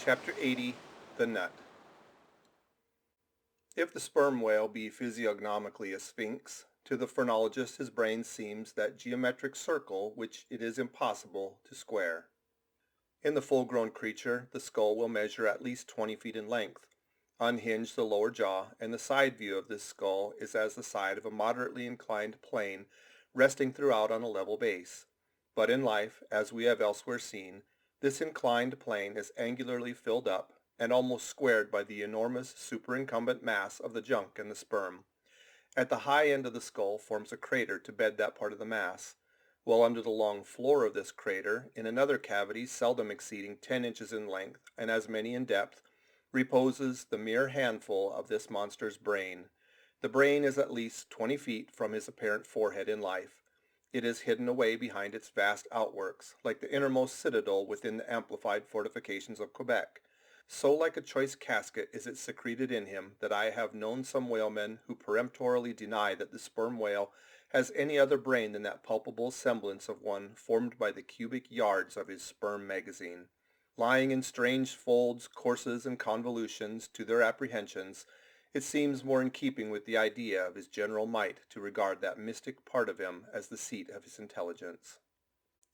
Chapter 80, The Nut. If the sperm whale be physiognomically a sphinx, to the phrenologist his brain seems that geometric circle which it is impossible to square. In the full-grown creature, the skull will measure at least 20 feet in length. Unhinge the lower jaw, and the side view of this skull is as the side of a moderately inclined plane resting throughout on a level base. But in life, as we have elsewhere seen, this inclined plane is angularly filled up and almost squared by the enormous superincumbent mass of the junk and the sperm. At the high end of the skull forms a crater to bed that part of the mass, while under the long floor of this crater, in another cavity seldom exceeding 10 inches in length and as many in depth, reposes the mere handful of this monster's brain. The brain is at least 20 feet from his apparent forehead in life. It is hidden away behind its vast outworks, like the innermost citadel within the amplified fortifications of Quebec. So like a choice casket is it secreted in him that I have known some whalemen who peremptorily deny that the sperm whale has any other brain than that palpable semblance of one formed by the cubic yards of his sperm magazine. Lying in strange folds, courses, and convolutions to their apprehensions, it seems more in keeping with the idea of his general might to regard that mystic part of him as the seat of his intelligence.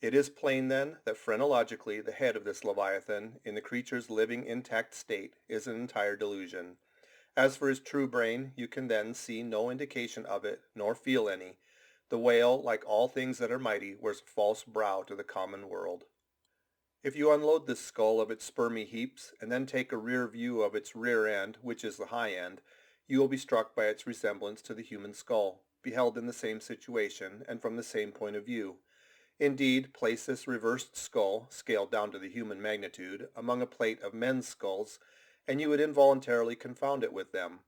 It is plain, then, that phrenologically the head of this leviathan, in the creature's living intact state, is an entire delusion. As for his true brain, you can then see no indication of it, nor feel any. The whale, like all things that are mighty, wears a false brow to the common world. If you unload this skull of its spermy heaps, and then take a rear view of its rear end, which is the high end, you will be struck by its resemblance to the human skull, beheld in the same situation, and from the same point of view. Indeed, place this reversed skull, scaled down to the human magnitude, among a plate of men's skulls, and you would involuntarily confound it with them.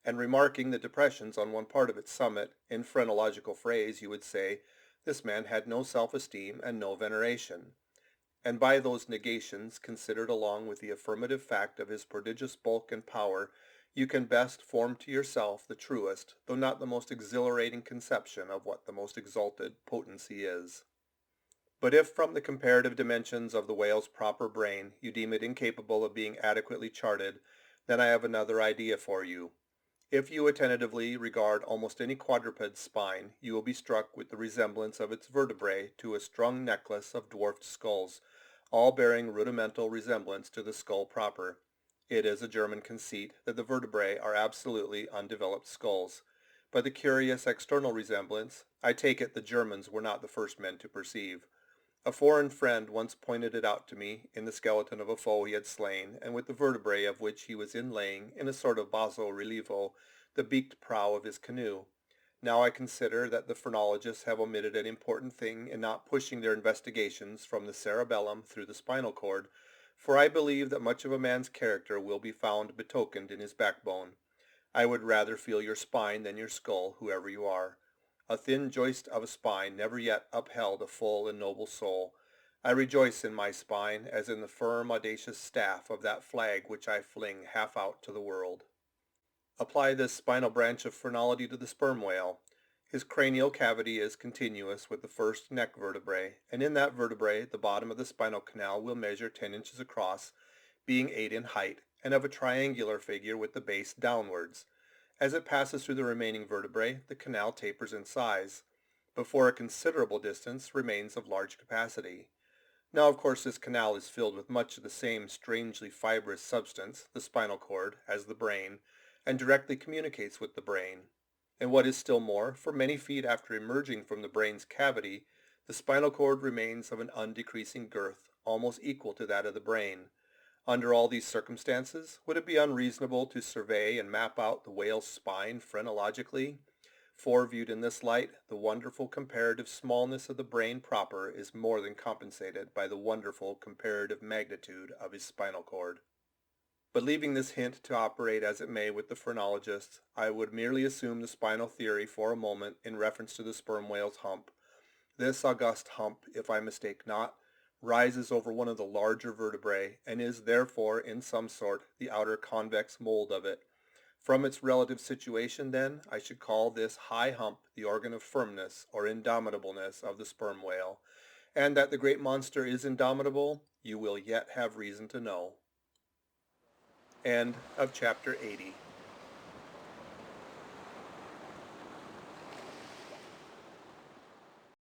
And remarking the depressions on one part of its summit, in phrenological phrase you would say, this man had no self-esteem and no veneration. And by those negations, considered along with the affirmative fact of his prodigious bulk and power, you can best form to yourself the truest, though not the most exhilarating conception of what the most exalted potency is. But if from the comparative dimensions of the whale's proper brain you deem it incapable of being adequately charted, then I have another idea for you. If you attentively regard almost any quadruped's spine, you will be struck with the resemblance of its vertebrae to a strung necklace of dwarfed skulls, all bearing rudimental resemblance to the skull proper. It is a German conceit that the vertebrae are absolutely undeveloped skulls. But the curious external resemblance, I take it the Germans were not the first men to perceive. A foreign friend once pointed it out to me in the skeleton of a foe he had slain, and with the vertebrae of which he was inlaying, in a sort of basso relievo, the beaked prow of his canoe. Now I consider that the phrenologists have omitted an important thing in not pushing their investigations from the cerebellum through the spinal cord, for I believe that much of a man's character will be found betokened in his backbone. I would rather feel your spine than your skull, whoever you are. A thin joist of a spine never yet upheld a full and noble soul. I rejoice in my spine as in the firm, audacious staff of that flag which I fling half out to the world. Apply this spinal branch of phrenology to the sperm whale. His cranial cavity is continuous with the first neck vertebrae, and in that vertebrae the bottom of the spinal canal will measure 10 inches across, being 8 in height, and of a triangular figure with the base downwards. As it passes through the remaining vertebrae, the canal tapers in size, but for a considerable distance remains of large capacity. Now, of course, this canal is filled with much of the same strangely fibrous substance, the spinal cord, as the brain, and directly communicates with the brain. And what is still more, for many feet after emerging from the brain's cavity, the spinal cord remains of an undecreasing girth, almost equal to that of the brain. Under all these circumstances, would it be unreasonable to survey and map out the whale's spine phrenologically? For, viewed in this light, the wonderful comparative smallness of the brain proper is more than compensated by the wonderful comparative magnitude of his spinal cord. But leaving this hint to operate as it may with the phrenologists, I would merely assume the spinal theory for a moment in reference to the sperm whale's hump. This august hump, if I mistake not, rises over one of the larger vertebrae, and is therefore in some sort the outer convex mold of it. From its relative situation, then, I should call this high hump the organ of firmness or indomitableness of the sperm whale, and that the great monster is indomitable, you will yet have reason to know. End of chapter 80.